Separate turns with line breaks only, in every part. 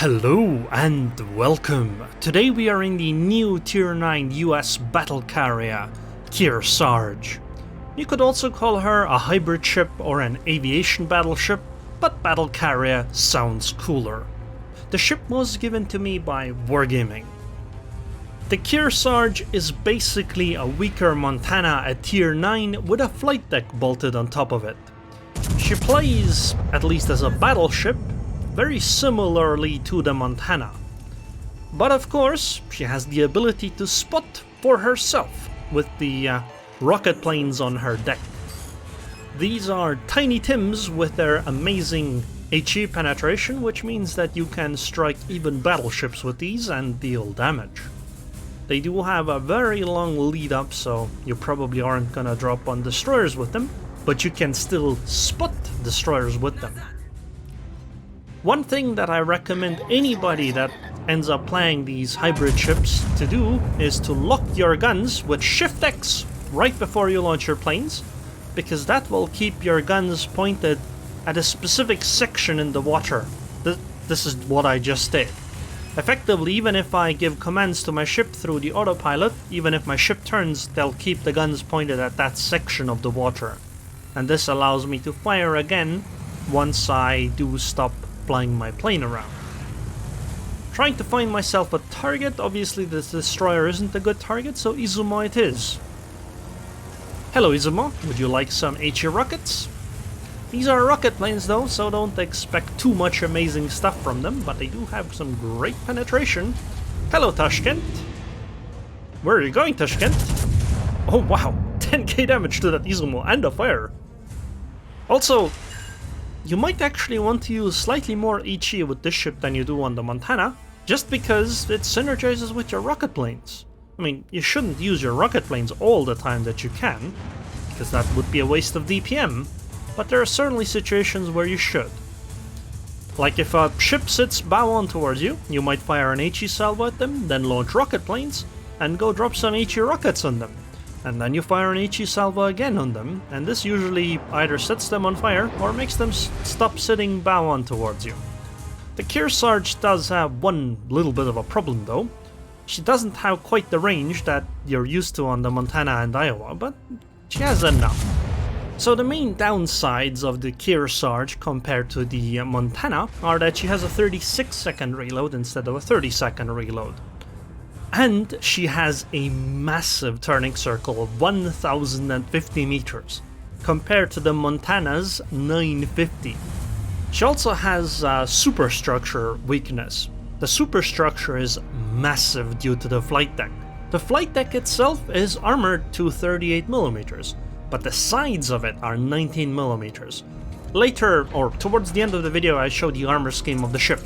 Hello and welcome. Today we are in the new Tier 9 US Battlecarrier, Kearsarge. You could also call her a hybrid ship or an aviation battleship, but Battlecarrier sounds cooler. The ship was given to me by Wargaming. The Kearsarge is basically a weaker Montana at Tier 9 with a flight deck bolted on top of it. She plays, at least as a battleship, very similarly to the Montana. But of course, she has the ability to spot for herself with the rocket planes on her deck. These are Tiny Tims with their amazing HE penetration, which means that you can strike even battleships with these and deal damage. They do have a very long lead up, so you probably aren't gonna drop on destroyers with them, but you can still spot destroyers with them. One thing that I recommend anybody that ends up playing these hybrid ships to do is to lock your guns with Shift X right before you launch your planes, because that will keep your guns pointed at a specific section in the water. This is what I just did. Effectively, even if I give commands to my ship through the autopilot, even if my ship turns, they'll keep the guns pointed at that section of the water. And this allows me to fire again once I do stop flying my plane around. Trying to find myself a target. Obviously this destroyer isn't a good target, so Izumo it is. Hello Izumo, would you like some HE rockets? These are rocket planes though, so don't expect too much amazing stuff from them, but they do have some great penetration. Hello Tashkent. Where are you going, Tashkent? Oh wow, 10k damage to that Izumo and a fire. Also, you might actually want to use slightly more HE with this ship than you do on the Montana, just because it synergizes with your rocket planes. I mean, you shouldn't use your rocket planes all the time that you can, because that would be a waste of DPM, but there are certainly situations where you should. Like if a ship sits bow on towards you, you might fire an HE salvo at them, then launch rocket planes, and go drop some HE rockets on them. And then you fire an HE salvo again on them, and this usually either sets them on fire or makes them stop sitting bow on towards you. The Kearsarge does have one little bit of a problem though. She doesn't have quite the range that you're used to on the Montana and Iowa, but she has enough. So the main downsides of the Kearsarge compared to the Montana are that she has a 36-second reload instead of a 30-second reload. And she has a massive turning circle of 1050 meters, compared to the Montana's 950. She also has a superstructure weakness. The superstructure is massive due to the flight deck. The flight deck itself is armored to 38mm, but the sides of it are 19mm. Later, or towards the end of the video, I show the armor scheme of the ship.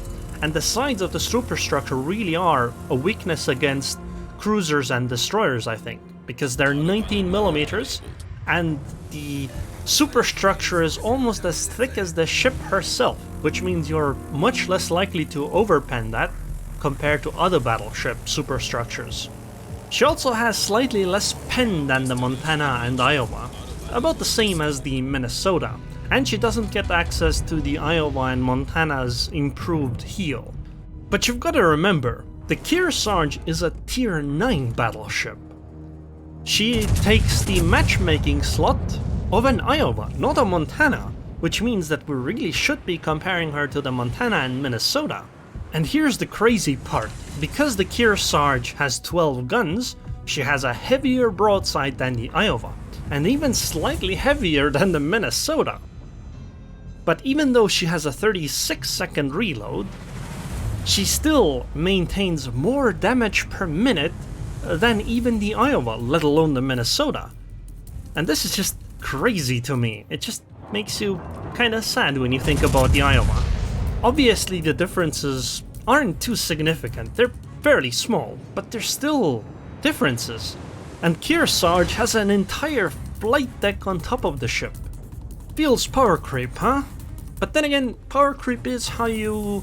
And the sides of the superstructure really are a weakness against cruisers and destroyers, I think, because they're 19mm, and the superstructure is almost as thick as the ship herself, which means you're much less likely to overpen that compared to other battleship superstructures. She also has slightly less pen than the Montana and Iowa, about the same as the Minnesota. And she doesn't get access to the Iowa and Montana's improved heal. But you've got to remember, the Kearsarge is a Tier 9 battleship. She takes the matchmaking slot of an Iowa, not a Montana, which means that we really should be comparing her to the Montana and Minnesota. And here's the crazy part, because the Kearsarge has 12 guns, she has a heavier broadside than the Iowa, and even slightly heavier than the Minnesota. But even though she has a 36-second reload, she still maintains more damage per minute than even the Iowa, let alone the Minnesota. And this is just crazy to me. It just makes you kinda sad when you think about the Iowa. Obviously the differences aren't too significant, they're fairly small, but they're still differences. And Kearsarge has an entire flight deck on top of the ship. Feels power creep, huh? But then again, power creep is how you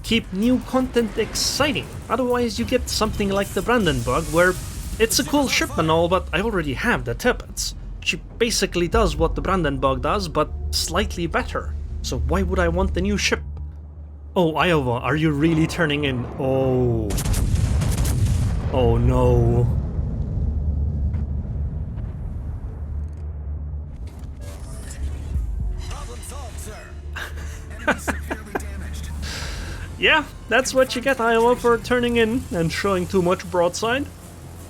keep new content exciting. Otherwise you get something like the Brandenburg, where it's a cool ship and all, but I already have the Tippets. She basically does what the Brandenburg does, but slightly better. So why would I want the new ship? Oh, Iowa, are you really turning in? Oh. Oh no.
Problem solved, sir. Enemy severely damaged.
Yeah, that's what you get, Iowa, for turning in and showing too much broadside.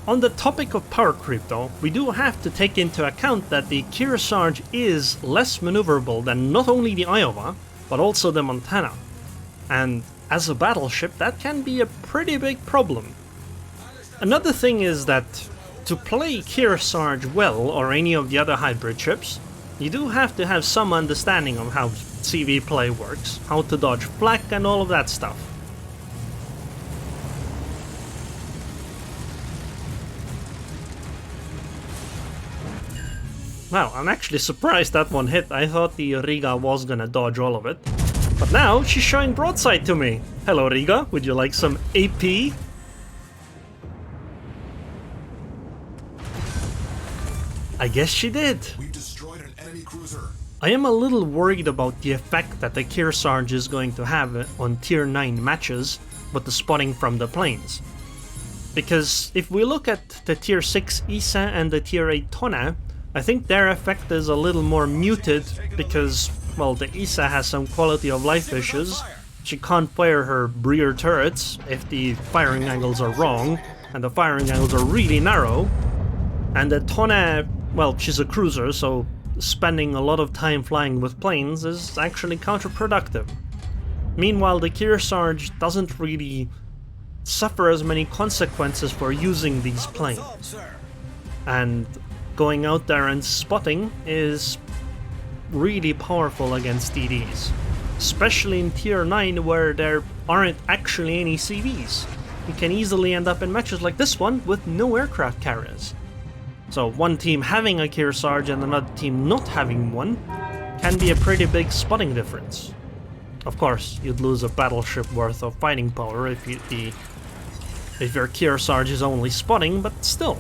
On the topic of power creep though, we do have to take into account that the Kearsarge is less maneuverable than not only the Iowa, but also the Montana. And as a battleship, that can be a pretty big problem. Another thing is that to play Kearsarge well, or any of the other hybrid ships, you do have to have some understanding of how CV play works, how to dodge flak and all of that stuff. Wow, I'm actually surprised that one hit. I thought the Riga was gonna dodge all of it. But now she's showing broadside to me. Hello Riga, would you like some AP? I guess she did.
We've destroyed an enemy cruiser.
I am a little worried about the effect that the Kearsarge is going to have on tier 9 matches with the spotting from the planes. Because if we look at the tier 6 ISA and the tier 8 Tona, I think their effect is a little more muted because, well, the ISA has some quality of life issues. She can't fire her rear turrets if the firing angles are wrong, and the firing angles are really narrow. And the Tona, well, she's a cruiser, so spending a lot of time flying with planes is actually counterproductive. Meanwhile, the Kearsarge doesn't really suffer as many consequences for using these planes. And going out there and spotting is really powerful against DDs, especially in tier 9 where there aren't actually any CVs. You can easily end up in matches like this one with no aircraft carriers. So one team having a Kearsarge and another team not having one can be a pretty big spotting difference. Of course, you'd lose a battleship worth of fighting power if your Kearsarge is only spotting, but still.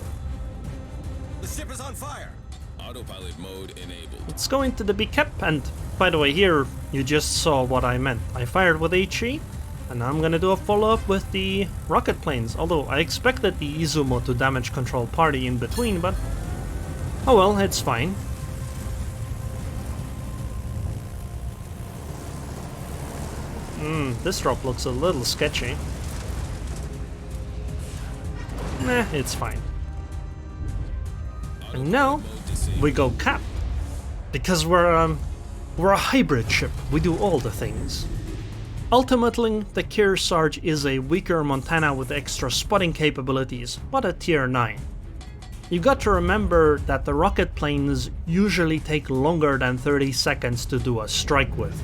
The ship is on fire.
Autopilot mode enabled.
It's going to be kept, and by the way, here you just saw what I meant. I fired with HE, and now I'm gonna do a follow-up with the rocket planes, although I expected the Izumo to damage control party in between, but oh well, it's fine. This drop looks a little sketchy. Nah, it's fine. And now we go cap, because we're a hybrid ship. We do all the things. Ultimately, the Kearsarge is a weaker Montana with extra spotting capabilities, but a tier 9. You got to remember that the rocket planes usually take longer than 30 seconds to do a strike with.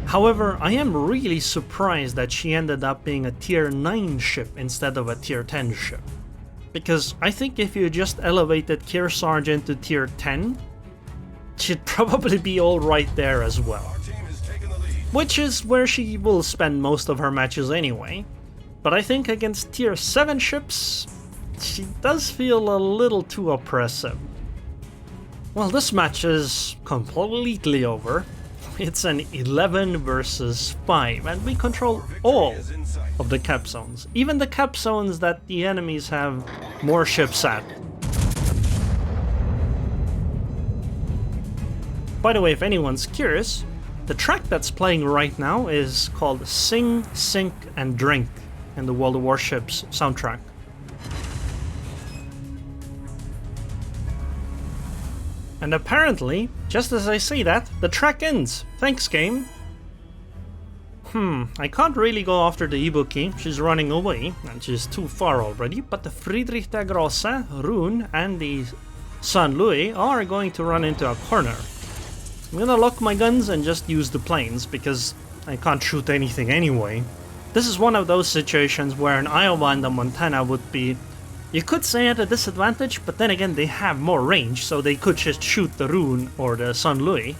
However, I am really surprised that she ended up being a tier 9 ship instead of a tier 10 ship. Because I think if you just elevated Kearsarge into tier 10, she'd probably be alright there as well.
Our team has taken the lead.
Which is where she will spend most of her matches anyway. But I think against tier 7 ships, she does feel a little too oppressive. Well, this match is completely over. It's an 11 versus 5, and we control all of the cap zones. Even the cap zones that the enemies have more ships at. By the way, if anyone's curious, the track that's playing right now is called Sing, Sink and Drink in the World of Warships soundtrack. And apparently, just as I say that, the track ends. Thanks, game. I can't really go after the Ibuki, she's running away, and she's too far already, but the Friedrich der Grosse, Aerroon, and the San Louis are going to run into a corner. I'm gonna lock my guns and just use the planes, because I can't shoot anything anyway. This is one of those situations where an Iowa and a Montana would be, you could say, at a disadvantage, but then again they have more range, so they could just shoot the Aerroon or the San Louis.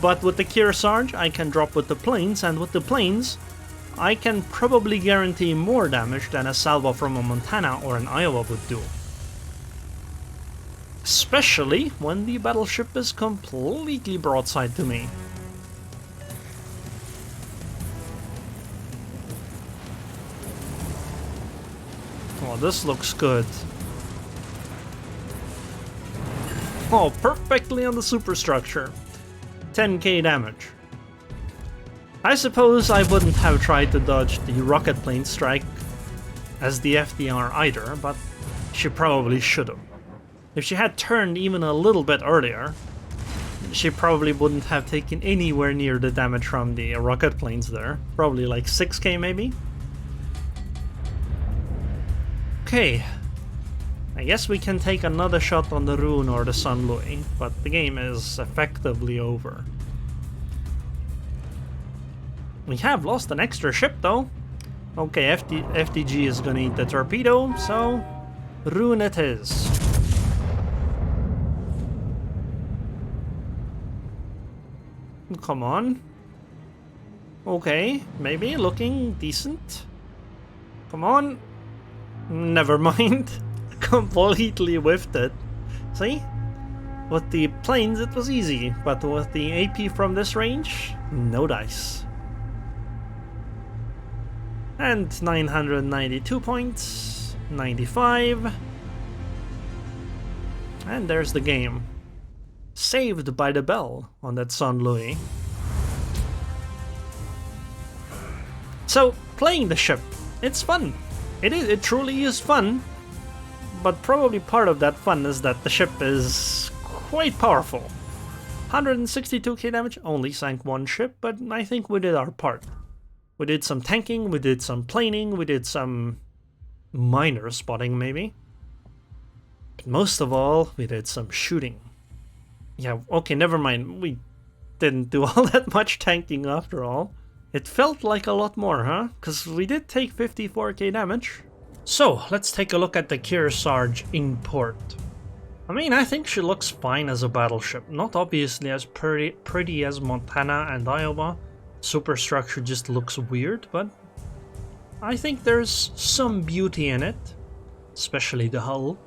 But with the Kearsarge, I can drop with the planes, and with the planes, I can probably guarantee more damage than a salvo from a Montana or an Iowa would do. Especially when the battleship is completely broadside to me. Oh, this looks good. Oh, perfectly on the superstructure. 10k damage. I suppose I wouldn't have tried to dodge the rocket plane strike as the FDR either, but she probably should have. If she had turned even a little bit earlier, she probably wouldn't have taken anywhere near the damage from the rocket planes there. Probably like 6k maybe. Okay. I guess we can take another shot on the Aerroon or the Sun Louis, but the game is effectively over. We have lost an extra ship though. Okay, FDG is gonna eat the torpedo, so Aerroon it is. Come on. Okay, maybe looking decent. Come on. Never mind. Completely whiffed it. See? With the planes it was easy, but with the AP from this range, no dice. And 992 points, 95. And there's the game. Saved by the bell on that Sun Louis. So, playing the ship, it's fun. It truly is fun. But probably part of that fun is that the ship is quite powerful. 162k damage, only sank one ship, but I think we did our part. We did some tanking, we did some planing, we did some minor spotting maybe. But most of all, we did some shooting. Yeah, okay, never mind. We didn't do all that much tanking after all. It felt like a lot more, huh? Because we did take 54k damage. So, let's take a look at the Kearsarge import. I mean, I think she looks fine as a battleship. Not obviously as pretty as Montana and Iowa. Superstructure just looks weird, but I think there's some beauty in it. Especially the hull.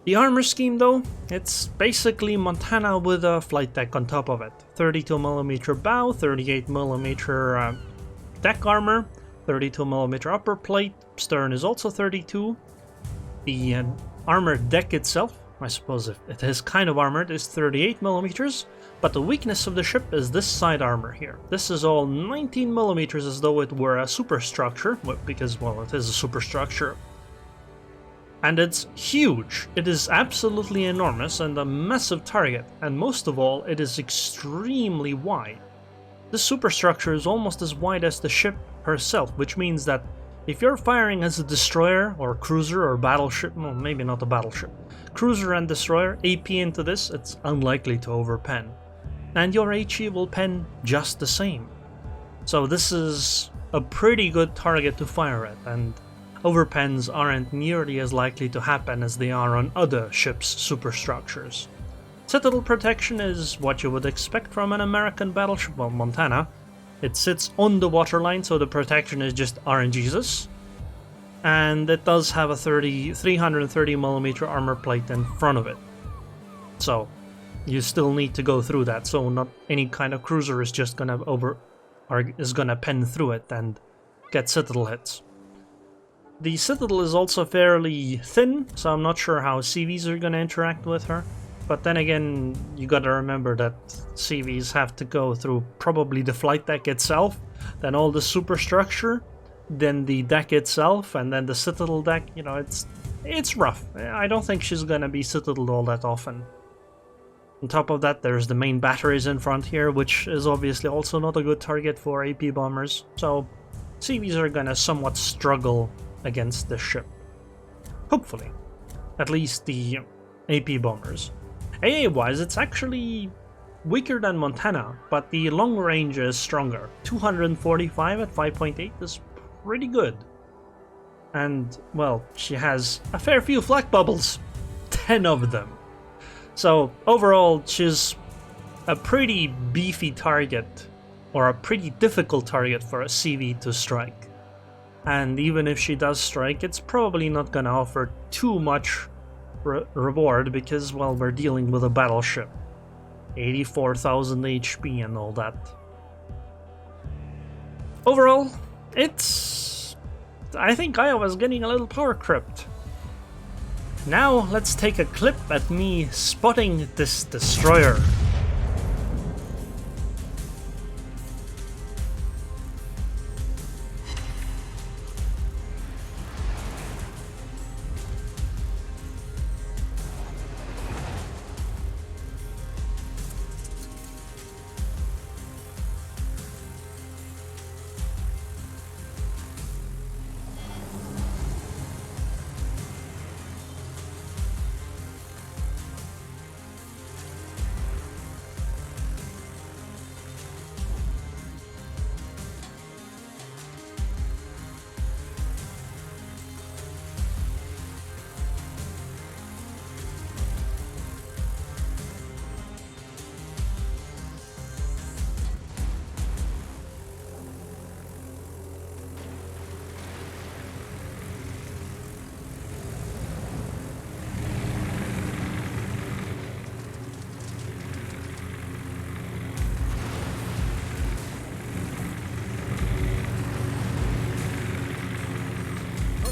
The armor scheme though, it's basically Montana with a flight deck on top of it. 32mm bow, 38mm deck armor, 32mm upper plate, stern is also 32. The armored deck itself, I suppose if it is kind of armored, is 38mm, but the weakness of the ship is this side armor here. This is all 19mm as though it were a superstructure, because, well, it is a superstructure. And it's huge. It is absolutely enormous and a massive target, and most of all, it is extremely wide. This superstructure is almost as wide as the ship herself, which means that if you're firing as a destroyer or cruiser or battleship, well, maybe not a battleship, cruiser and destroyer, AP into this, it's unlikely to overpen. And your HE will pen just the same. So this is a pretty good target to fire at, and overpens aren't nearly as likely to happen as they are on other ships' superstructures. Citadel protection is what you would expect from an American battleship, well, Montana. It sits on the waterline, so the protection is just RNGesus. And it does have a 330mm armor plate in front of it. So, you still need to go through that, so not any kind of cruiser is just gonna pen through it and get Citadel hits. The Citadel is also fairly thin, so I'm not sure how CVs are gonna interact with her. But then again, you gotta remember that CVs have to go through probably the flight deck itself, then all the superstructure, then the deck itself, and then the Citadel deck. You know, it's rough. I don't think she's gonna be Citadeled all that often. On top of that, there's the main batteries in front here, which is obviously also not a good target for AP bombers, so CVs are gonna somewhat struggle against this ship. Hopefully. At least the AP bombers. AA-wise, it's actually weaker than Montana, but the long range is stronger. 245 at 5.8 is pretty good. And, well, she has a fair few flak bubbles. 10 of them. So, overall, she's a pretty beefy target, or a pretty difficult target for a CV to strike. And even if she does strike, it's probably not gonna offer too much reward because, well, we're dealing with a battleship. 84,000 HP and all that. Overall, it's I think I was getting a little power crept. Now let's take a clip at me spotting this destroyer.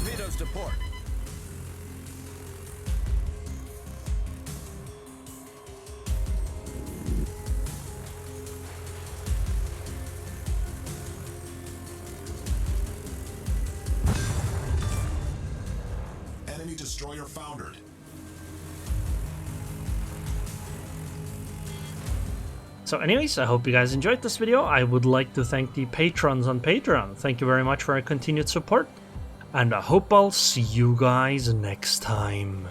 Torpedoes to port. Enemy destroyer foundered.
So anyways, I hope you guys enjoyed this video. I would like to thank the patrons on Patreon. Thank you very much for your continued support. And I hope I'll see you guys next time.